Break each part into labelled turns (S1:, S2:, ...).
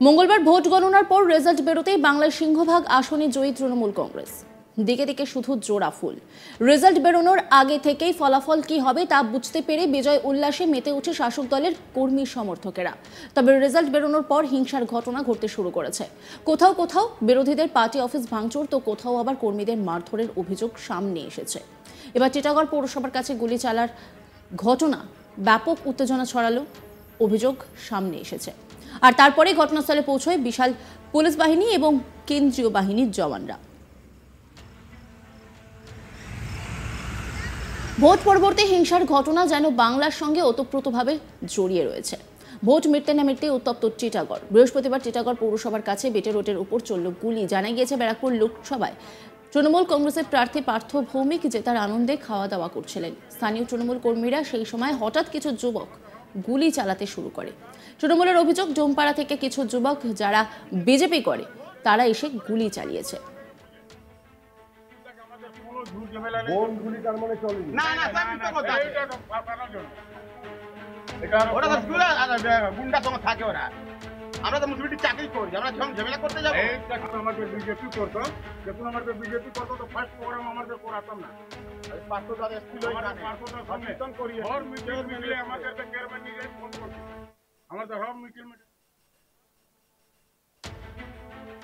S1: মঙ্গলবার ভোট গণনার পর রেজাল্ট বেরোতেই বাংলার সিংহভাগ আসনে জয়ী তৃণমূল কংগ্রেস। দিকে দিকে শুধু জোড়া ফুল। রেজাল্ট বেরোনোর আগে থেকেই ফলাফল কি হবে তা বুঝতে পেরে বিজয় উল্লাসে মেতে উঠে শাসক দলের কর্মী সমর্থকেরা। তবে রেজাল্ট বেরোনোর পর হিংসার ঘটনা ঘটতে শুরু করেছে। কোথাও কোথাও বিরোধীদের পার্টি অফিস ভাঙচুর, তো কোথাও আবার কর্মীদের মারধরের অভিযোগ সামনে এসেছে। এবার টিটাগড় পৌরসভার কাছে গুলি চালার ঘটনা ব্যাপক উত্তেজনা ছড়ালো, অভিযোগ সামনে এসেছে। আর তারপরে ঘটনাস্থলে পৌঁছয় বিশাল পুলিশ বাহিনী এবং কেন্দ্রীয় বাহিনীর জওয়ানরা। ভোট পরবর্তী হিংসার ঘটনা যেন বাংলার সঙ্গে ওতপ্রোতভাবে জড়িয়ে রয়েছে। ভোট মিটতে না মিটতে উত্তপ্ত টিটাগড়। বৃহস্পতিবার টিটাগড় পৌরসভার কাছে বেটে রোডের উপর চলল গুলি। জানা গিয়েছে, ব্যারাকপুর লোকসভায় তৃণমূল কংগ্রেসের প্রার্থী পার্থ ভৌমিক জেতার আনন্দে খাওয়া দাওয়া করছিলেন। স্থানীয় তৃণমূল কর্মীরা সেই সময় হঠাৎ কিছু যুবক গুলি চালাতে শুরু করে। তৃণমূলের অভিযোগ, ডোমপাড়া থেকে কিছু যুবক যারা বিজেপি করে তারা এসে গুলি চালিয়েছে।
S2: আমরা তো মুসলিম চাকরি করি, আমরা ঝামেলা করতে যাবো। আমাদের বিজেপি করতো, যখন আমাদের বিজেপি করতো তো ফার্স্ট প্রোগ্রাম আমাদের করাতাম না।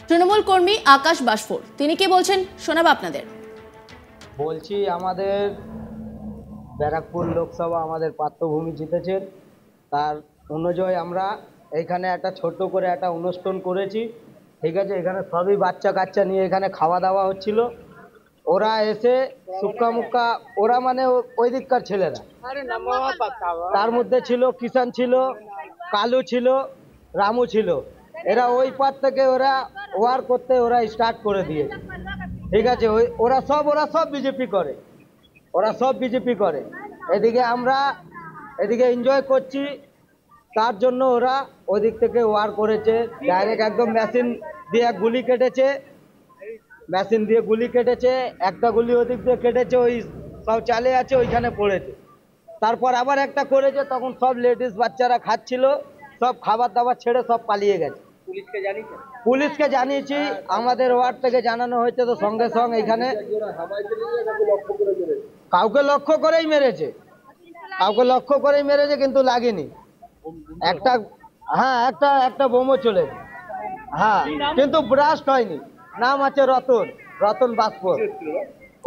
S1: তৃণমূল কর্মী আকাশ বাসফোর তিনি কি বলছেন শোনাবো আপনাদের।
S3: বলছি, আমাদের ব্যারাকপুর লোকসভা আমাদের পার্থভূমি জিতেছেন, তার অনুযায়ী আমরা এইখানে একটা ছোট করে একটা অনুষ্ঠান করেছি। ঠিক আছে, এখানে সবই বাচ্চা কাচ্চা নিয়ে এখানে খাওয়া দাওয়া হচ্ছিল। ওরা এসে সুক্কা মুক্কা, ওরা মানে ওই দিককার ছেলেরা, তার মধ্যে ছিল কিষান, ছিল কালু, ছিল রামু, ছিল। এরা ওই পার থেকে ওরা ওয়ার করতে ওরা স্টার্ট করে দিয়েছে। ঠিক আছে, ওরা সব বিজেপি করে, ওরা সব বিজেপি করে। এদিকে আমরা এদিকে এনজয় করছি, তার জন্য ওরা ওই দিক থেকে ওয়ার করেছে। ডাইরেক্ট একদম মেশিন দিয়ে গুলি কেটেছে, মেশিন দিয়ে গুলি কেটেছে। একটা গুলি ওদিক দিয়ে কেটেছে, ওই সব চালে আছে, ওইখানে পড়েছে। তারপর আবার একটা করেছে, তখন সব লেডিস বাচ্চারা খাচ্ছিল, সব খাবার দাবার ছেড়ে সব পালিয়ে গেছে। পুলিশকে জানিয়েছি, আমাদের ওয়ার্ড থেকে জানানো হয়েছে, তো সঙ্গে সঙ্গে এখানে কাউকে লক্ষ্য করেই মেরেছে, কাউকে লক্ষ্য করেই মেরেছে, কিন্তু লাগেনি। একটা একটা বোমও চলেছে, হ্যাঁ, কিন্তু ব্লাস্ট হয়নি। নাম আছে রতন বাসফোর।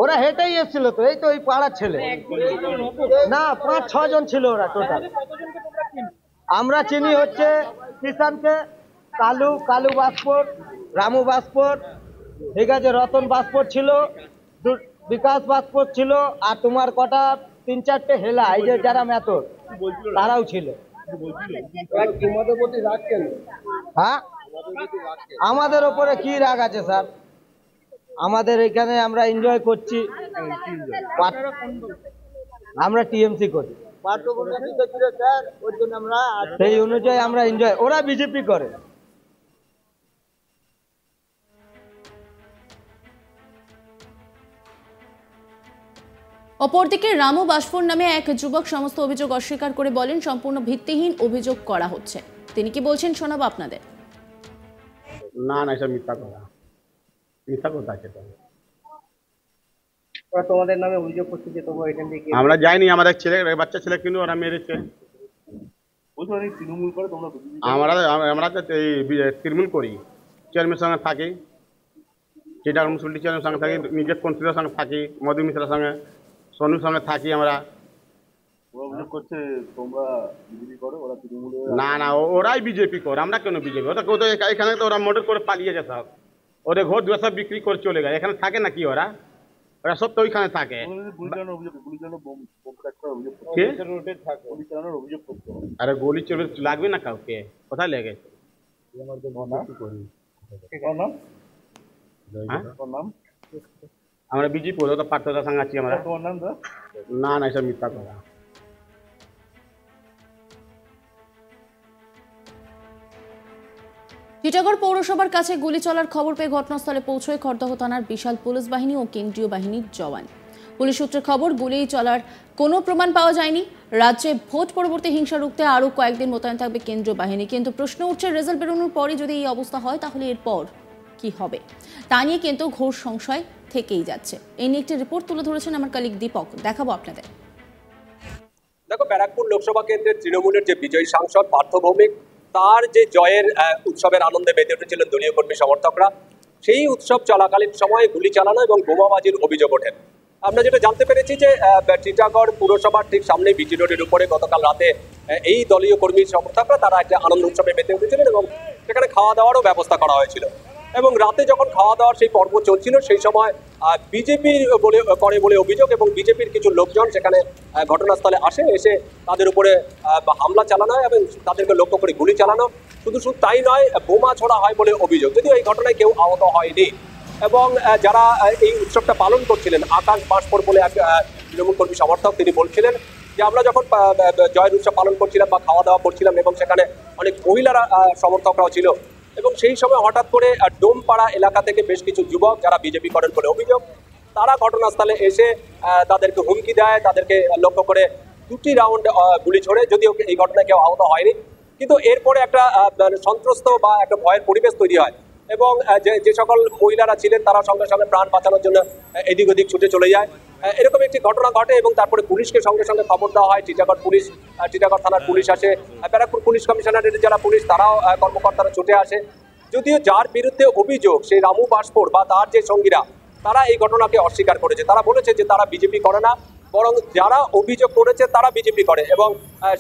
S3: ওরা হেঁটেই এসেছিল, তো এই তো ওই পাড়ার ছেলে না, 5-6 জন ছিল ওরা টোটাল। আমরা চিনি হচ্ছে কিষানকে, কালু বাসফোর, রামু বাসফোর, ঠিক আছে, রতন বাসফোর ছিল, বিকাশ বাসফোর ছিল, আর তোমার কটা 3-4টে হেলা, এই যে যারা মেথর, তারাও ছিল। হ্যাঁ, আমাদের ওপরে কি রাগ আছে স্যার? আমাদের এখানে আমরা এনজয় করছি, আমরা টিএমসি করি, সেই অনুযায়ী আমরা এনজয়। ওরা বিজেপি করে।
S1: অপরদিকে রামু বাসফোর নামে এক যুবক সমস্ত অভিযোগ অস্বীকার করে বলেন সম্পূর্ণ ভিত্তিহীন অভিযোগ করা হচ্ছে। তিনি কি বলছেন শোনাবো আপনাদের।
S2: না না, এটা মিথ্যা কথা, মিথ্যা কথা আছে।
S3: তোমাদের নামে অভিযোগ করছে যে তোমরা এখান থেকে,
S2: আমরা যাইনি, আমাদের ছেলে বাচ্চা ছেলে কিন্তু ওরা মেরেছে।
S3: তৃণমূল করে তোমরা?
S2: আমরা তো তৃণমূল করি, চেয়ারম্যানের সঙ্গে থাকি, চিটাগড় মুসলিম চেয়ারম্যানের সঙ্গে থাকি, নিজের কন্ট্রির সঙ্গে থাকি, মধু মিশ্রের সঙ্গে, সোনুর সঙ্গে থাকি আমরা।
S4: অভিযোগ করছে তোমরা বিজেপি করো, ওরা তৃণমূল।
S2: না না, ওরাই বিজেপি করে, আমরা কেন বিজেপি? ওটা এখানে তো ওরা মোটর করে পালিয়ে যায় সব, ওদের ঘর দুয়ার সব বিক্রি করে চলে গেছে। এখানে থাকে নাকি ওরা? ওরা সব তো ওইখানে থাকে। আরে গুলি চলে লাগবে না কাউকে, কোথায় লেগেছে? আমরা বিজেপি বলে তো পার্থদার সঙ্গে আছি আমরা। না না, এসব মিথ্যা কথা।
S1: টিটাগড় পৌরসভার কাছে গুলি চলার খবর পেয়ে ঘটনাস্থলে পৌঁছয় খড়দহ থানার বিশাল পুলিশ বাহিনী ও কেন্দ্রীয় বাহিনীর জওয়ান। পুলিশ সূত্রে খবর, গুলি চলার কোনো প্রমাণ পাওয়া যায়নি। রাজ্যে ভোট পরবর্তী হিংসা রুখতে আরও কয়েকদিন মোতায়েন থাকবে কেন্দ্রীয় বাহিনী। কিন্তু প্রশ্ন উঠছে, রেজাল্ট বেরোনোর পরে যদি এই অবস্থা হয় তাহলে এরপর কি হবে, তা নিয়ে কিন্তু ঘোর সংশয় থেকেই যাচ্ছে। এই নিয়ে একটি রিপোর্ট তুলে ধরেছেন আমার কলিগ দীপক, দেখাবো আপনাদের।
S5: দেখো, ব্যারাকপুর লোকসভা কেন্দ্রের তৃণমূলের যে বিজয়ী সাংসদ পার্থ ভৌমিক, তার যে জয়ের উৎসবের আনন্দে মেতে উঠেছিলেন দলীয় কর্মী সমর্থকরা, সেই উৎসব চলাকালীন সময়ে গুলি চালানো এবং বোমাবাজির অভিযোগ ওঠেন। আমরা যেটা জানতে পেরেছি যে টিটাগড় পুরসভার ঠিক সামনে বিটি রোডের উপরে গতকাল রাতে এই দলীয় কর্মী সমর্থকরা তারা একটা আনন্দ উৎসবে মেতে উঠেছিলেন এবং সেখানে খাওয়া দাওয়ারও ব্যবস্থা করা হয়েছিল। এবং রাতে যখন খাওয়া দাওয়ার সেই পর্ব চলছিল, সেই সময় বিজেপি বলে অভিযোগ এবং বিজেপির কিছু লোকজন সেখানে ঘটনাস্থলে এসে তাদের উপরে হামলা চালানো হয় এবং তাদেরকে লক্ষ্য করে গুলি চালানো। শুধু তাই নয়, বোমা ছোড়া হয় বলে অভিযোগ, যদিও এই ঘটনায় কেউ আহত হয়নি। এবং যারা এই উৎসবটা পালন করছিলেন, আকাশ বাঁশপুর বলে এক তৃণমূল কর্মী সমর্থক, তিনি বলছিলেন যে আমরা যখন জয়ের উৎসব পালন করছিলাম বা খাওয়া দাওয়া করছিলাম এবং সেখানে অনেক মহিলারা সমর্থকরাও ছিল, এবং সেই সময় হঠাৎ করে ডোমপাড়া এলাকা থেকে বেশ কিছু যুবক যারা বিজেপি করেন বলে অভিযোগ, তারা ঘটনাস্থলে এসে তাদেরকে হুমকি দেয়, তাদেরকে লক্ষ্য করে 2টি রাউন্ড গুলি ছোড়ে। যদিও এই ঘটনায় কেউ আহত হয়নি, কিন্তু এরপরে একটা সন্ত্রস্ত বা একটা ভয়ের পরিবেশ তৈরি হয় এবং যে সকল মহিলারা ছিলেন তারা সঙ্গে সঙ্গে প্রাণ বাঁচানোর জন্য এদিক ওদিক ছুটে চলে যায়। এরকম একটি ঘটনা ঘটে এবং তারপরে পুলিশকে সঙ্গে সঙ্গে খবর দেওয়া হয়। টিটাগড় থানার পুলিশ আসে, ব্যারাকপুর পুলিশ কমিশনারের যারা পুলিশ তারাও কর্মকর্তারা ছুটে আসে। যদিও যার বিরুদ্ধে অভিযোগ, সেই রামু বাসপুর বা তার যে সঙ্গীরা, তারা এই ঘটনাকে অস্বীকার করেছে। তারা বলেছে যে তারা বিজেপি করে না, বরং যারা অভিযোগ করেছে তারা বিজেপি করে। এবং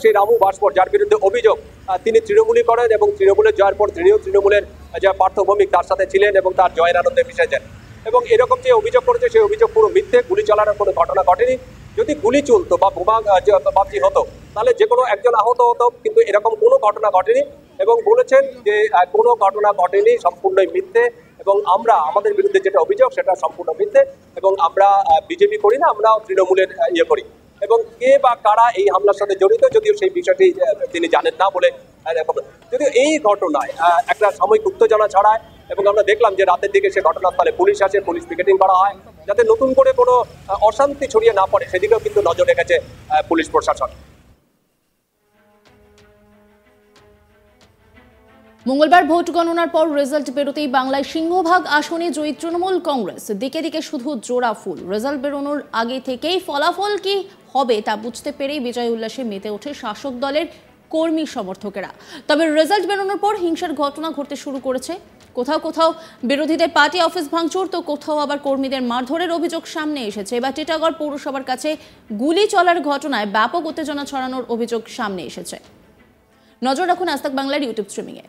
S5: সেই রামু বাসপুর যার বিরুদ্ধে অভিযোগ, তিনি তৃণমূলই করেন এবং তৃণমূলের জয়ের পর তিনিও তৃণমূলের যে পার্থ ভৌমিক তার সাথে ছিলেন এবং তার জয়ের আনন্দে মিশেছেন। এবং এরকম যে অভিযোগ করেছে সেই অভিযোগ পুরো মিথ্যে, গুলি চালানোর কোনো ঘটনা ঘটেনি। যদি গুলি চলতো বা বোমাবাজি হতো তাহলে যে কোনো একজন আহত হতো, কিন্তু এরকম কোনো ঘটনা ঘটেনি। এবং বলেছেন যে কোনো ঘটনা ঘটেনি, সম্পূর্ণই মিথ্যে। এবং আমাদের বিরুদ্ধে যেটা অভিযোগ সেটা সম্পূর্ণ মিথ্যে এবং আমরা বিজেপি করি না, আমরা তৃণমূলের করি। এবং কে বা কারা এই হামলার সাথে জড়িত, যদিও সেই বিষয়টি তিনি জানেন না বলে, যদিও এই ঘটনায় একটা সাময়িক উত্তেজনা ছড়ায় এবং আমরা দেখলাম যে রাতের দিকে সে ঘটনাস্থলে পুলিশ আসে, পুলিশ পিকেটিং করা হয় যাতে নতুন করে কোনো অশান্তি ছড়িয়ে না পড়ে, সেদিকেও কিন্তু নজর রেখেছে পুলিশ প্রশাসন।
S1: মঙ্গলবার ভোট গণনার পর রেজাল্ট বেরোতেই বাংলায় সিংহভাগ আসনে জয়ী তৃণমূল কংগ্রেস। দিকে দিকে শুধু জোড়া ফুল। রেজাল্ট বেরোনোর আগে থেকেই ফলাফল কি হবে তা বুঝতে পেরেই বিজয় উল্লাসে মেতে ওঠে শাসক দলের কর্মী সমর্থকেরা। তবে রেজাল্ট বেরোনোর পর হিংসার ঘটনা ঘটতে শুরু করেছে। কোথাও কোথাও বিরোধীদের পার্টি অফিস ভাঙচুর, তো কোথাও আবার কর্মীদের মারধরের অভিযোগ সামনে এসেছে। এবার টিটাগড় পৌরসভার কাছে গুলি চলার ঘটনায় ব্যাপক উত্তেজনা ছড়ানোর অভিযোগ সামনে এসেছে। নজর রাখুন আজ তাক বাংলার ইউটিউব স্ট্রিমিংয়ে।